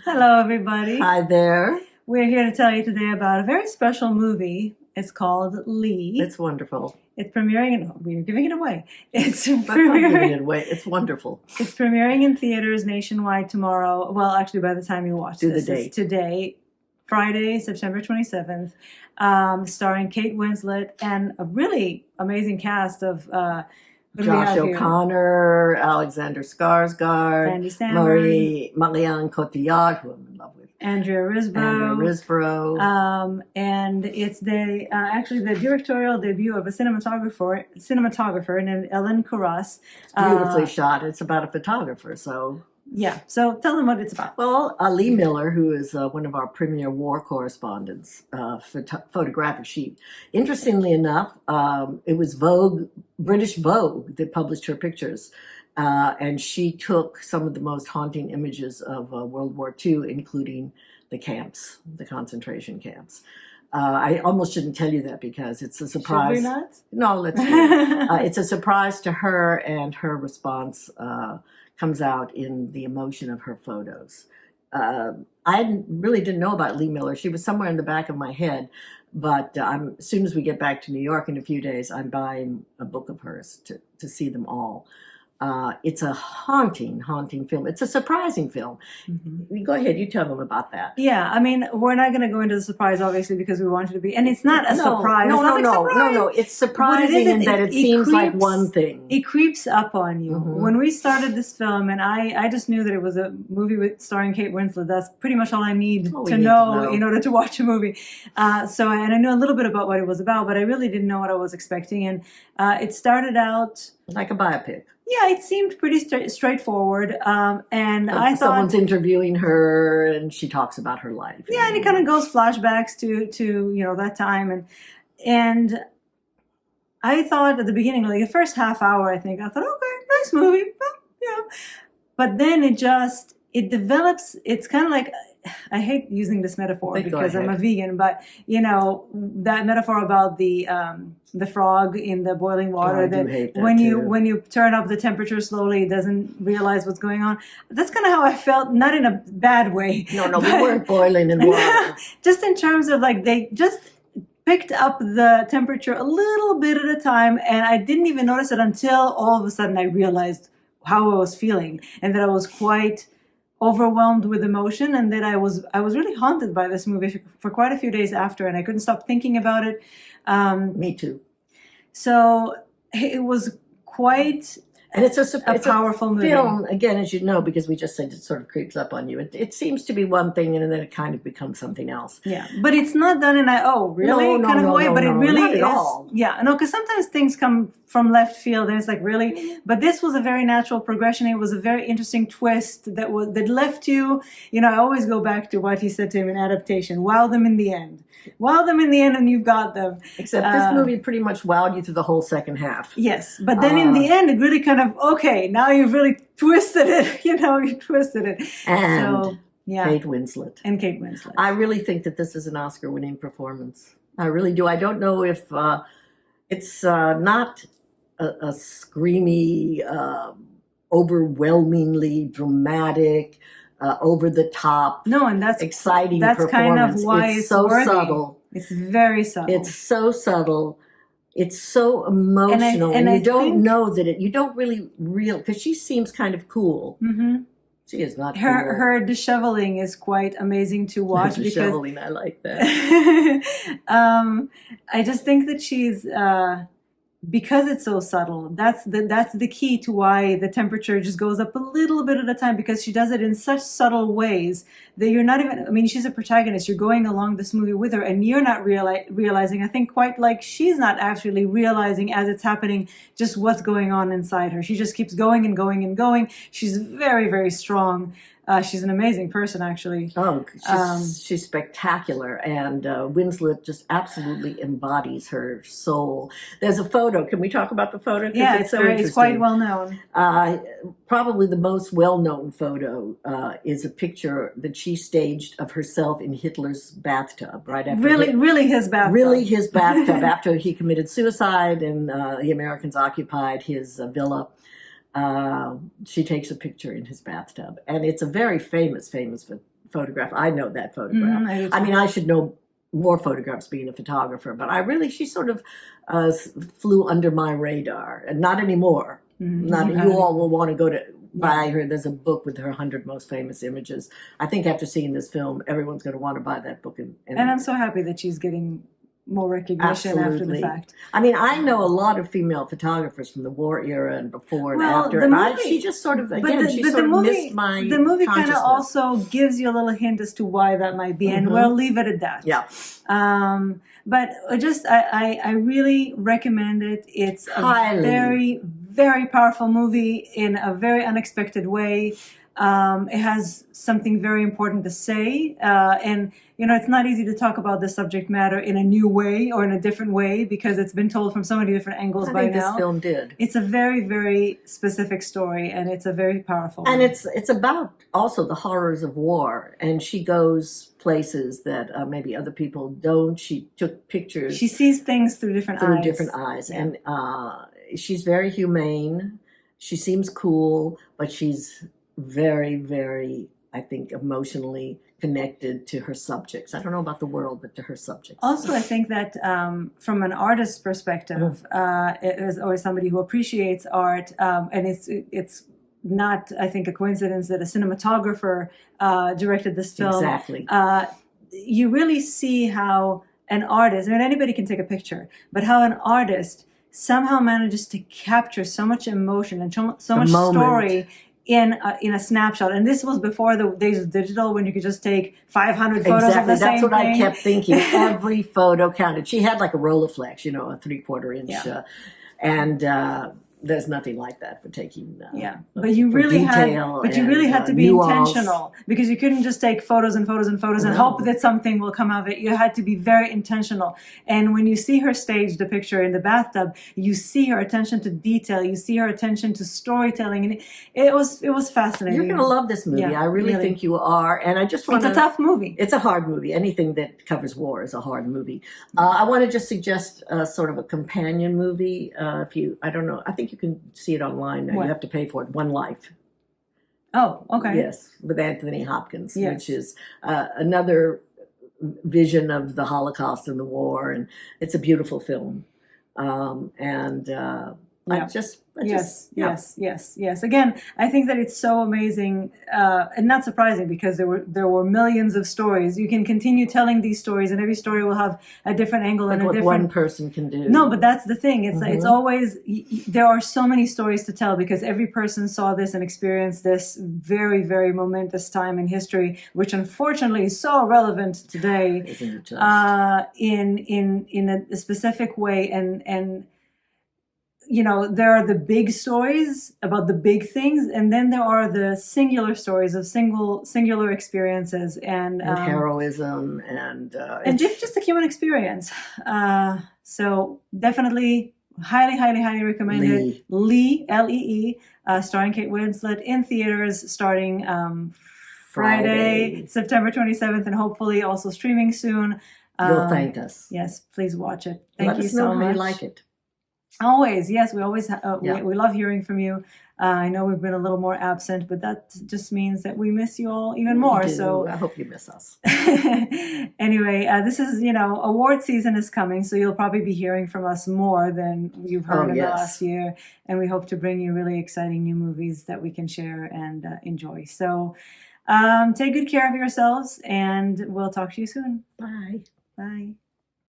Hello, everybody. Hi there. We're here to tell you today about a very special movie. It's called Lee. It's wonderful. It's premiering in, we're giving it away. It's That's not giving premiering, it away. It's wonderful. it's premiering in theaters nationwide tomorrow. Well, actually, by the time you watch Do this, the date. it's today, Friday, September 27th, starring Kate Winslet and a really amazing cast of who do we Josh have here? O'Connor, Alexander Skarsgård, Andy Samberg, Marianne Cotillard, who I'm in love with, Andrea Risborough. Andrea Risborough. And it's the actually the directorial debut of a cinematographer named Ellen Kuras. Beautifully shot. It's about a photographer. So tell them what it's about. Well, Lee Miller, who is one of our premier war correspondents, photographic sheet. Interestingly enough, it was British Vogue, that published her pictures. And she took some of the most haunting images of World War II, including the camps, the concentration camps. I almost shouldn't tell you that because it's a surprise. Should we not? No, let's do it. It's a surprise to her, and her response comes out in the emotion of her photos. I really didn't know about Lee Miller. She was somewhere in the back of my head, but as soon as we get back to New York in a few days, I'm buying a book of hers to see them all. It's a haunting film. It's a surprising film. Mm-hmm. Go ahead, you tell them about that. Yeah, I mean, we're not going to go into the surprise, obviously, because we want it to be, and it's not a surprise. No. It's surprising in that it seems like one thing. It creeps up on you. Mm-hmm. When we started this film, and I just knew that it was a movie starring Kate Winslet. That's pretty much all I need to know in order to watch a movie. And I knew a little bit about what it was about, but I really didn't know what I was expecting. And it started out like a biopic. Yeah, it seemed pretty straightforward, and I thought someone's interviewing her, and she talks about her life. Yeah, and it kind of goes flashbacks to that time, and I thought at the beginning, like the first half hour, I thought, okay, nice movie, but then it develops. It's kind of like, I hate using this metaphor because I'm a vegan, but that metaphor about the frog in the boiling water, that when you turn up the temperature slowly, it doesn't realize what's going on. That's kind of how I felt, not in a bad way. No, we weren't boiling in water. Just in terms of like they just picked up the temperature a little bit at a time, and I didn't even notice it until all of a sudden I realized how I was feeling, and that I was quite overwhelmed with emotion, and that I was really haunted by this movie for quite a few days after, and I couldn't stop thinking about it. Me too. So it was quite and it's a powerful movie. Film, again, as you know, because we just said it sort of creeps up on you. It seems to be one thing, and then it kind of becomes something else. Yeah, but it's not done in really kind of a way. But it really not is. At all. Yeah, no, because sometimes things come from left field, and it's like, really. But this was a very natural progression. It was a very interesting twist that left you. I always go back to what he said to him in Adaptation: "Wow them in the end. Wow them in the end, and you've got them." Except this movie pretty much wowed you through the whole second half. Yes, but then in the end, it really kind of, okay, now you've really twisted it. You twisted it. And Kate Winslet. And Kate Winslet. I really think that this is an Oscar-winning performance. I really do. I don't know if it's not a screamy, overwhelmingly dramatic, over the top. No, and that's exciting. That's performance. Kind of why it's so worthy. Subtle. It's very subtle. It's so subtle. It's so emotional, and you don't know that you don't really because she seems kind of cool. Mm-hmm. She is not. Her disheveling is quite amazing to watch. Disheveling, I like that. I just think that she's. Because it's so subtle, that's the key to why the temperature just goes up a little bit at a time, because she does it in such subtle ways that you're not even, I mean, she's a protagonist, you're going along this movie with her, and you're not realizing, I think, quite like she's not actually realizing as it's happening just what's going on inside her. She just keeps going and going and going. She's very, very strong. She's an amazing person, actually. Oh, she's spectacular, and Winslet just absolutely embodies her soul. There's a photo. Can we talk about the photo? Yeah, it's quite well known. Probably the most well-known photo is a picture that she staged of herself in Hitler's bathtub, right after really his bathtub. Really his bathtub after he committed suicide and the Americans occupied his villa. She takes a picture in his bathtub, and it's a very famous photograph. I know that photograph. Mhm, I mean, I should know more photographs being a photographer, but she sort of flew under my radar, and not anymore. Not you all will want to go to buy her. There's a book with her 100 most famous images. I think after seeing this film, everyone's going to want to buy that book. And I'm so happy that she's getting more recognition after the fact. I mean, I know a lot of female photographers from the war era and before and after, she just sort of, again, she sort of missed my The movie kind of also gives you a little hint as to why that might be, and we'll leave it at that. Yeah. But I really recommend it. It's a very, very powerful movie in a very unexpected way. It has something very important to say, and it's not easy to talk about the subject matter in a new way or in a different way because it's been told from so many different angles by now. I think this film did. It's a very, very specific story, and it's a very powerful one. And it's about also the horrors of war, and she goes places that maybe other people don't. She took pictures. She sees things through different eyes, and she's very humane. She seems cool, but she's very, very, I think, emotionally connected to her subjects. I don't know about the world, but to her subjects. Also, I think that from an artist's perspective, is always somebody who appreciates art, and it's not, I think, a coincidence that a cinematographer directed this film. Exactly. You really see how an artist, I mean, anybody can take a picture, but how an artist somehow manages to capture so much emotion and so much story in a snapshot. And this was before the days of digital, when you could just take 500 photos of the same thing. That's what I kept thinking. Every photo counted. She had like a Rolleiflex, a 3/4 inch, and there's nothing like that for taking. But you really had to be intentional, because you couldn't just take photos and photos and photos and hope that something will come of it. You had to be very intentional. And when you see her stage the picture in the bathtub, you see her attention to detail. You see her attention to storytelling, and it was fascinating. You're going to love this movie. I really think you are. And I just want It's a tough movie. It's a hard movie. Anything that covers war is a hard movie. I want to just suggest sort of a companion movie. I don't know. I think you can see it online now. You have to pay for it. One Life. Oh, okay. Yes, with Anthony Hopkins, which is another vision of the Holocaust and the war, and it's a beautiful film. Yes. Again, I think that it's so amazing, and not surprising, because there were millions of stories. You can continue telling these stories, and every story will have a different angle and a different. What one person can do. No, but that's the thing. It's always, there are so many stories to tell, because every person saw this and experienced this very, very momentous time in history, which unfortunately is so relevant today. Isn't it just? In a specific way, and there are the big stories about the big things, and then there are the singular stories of singular experiences and heroism and just the human experience. So definitely, highly recommended. Lee, Lee, starring Kate Winslet, in theaters starting Friday, September 27th, and hopefully also streaming soon. You'll thank us. Yes, please watch it. Thank you so much. Let us know how you like it. Always, yes. We always we love hearing from you. I know we've been a little more absent, but that just means that we miss you all even more. So I hope you miss us. Anyway, this is award season is coming, so you'll probably be hearing from us more than you've heard in the last year, and we hope to bring you really exciting new movies that we can share and enjoy. So take good care of yourselves, and we'll talk to you soon. Bye. Bye.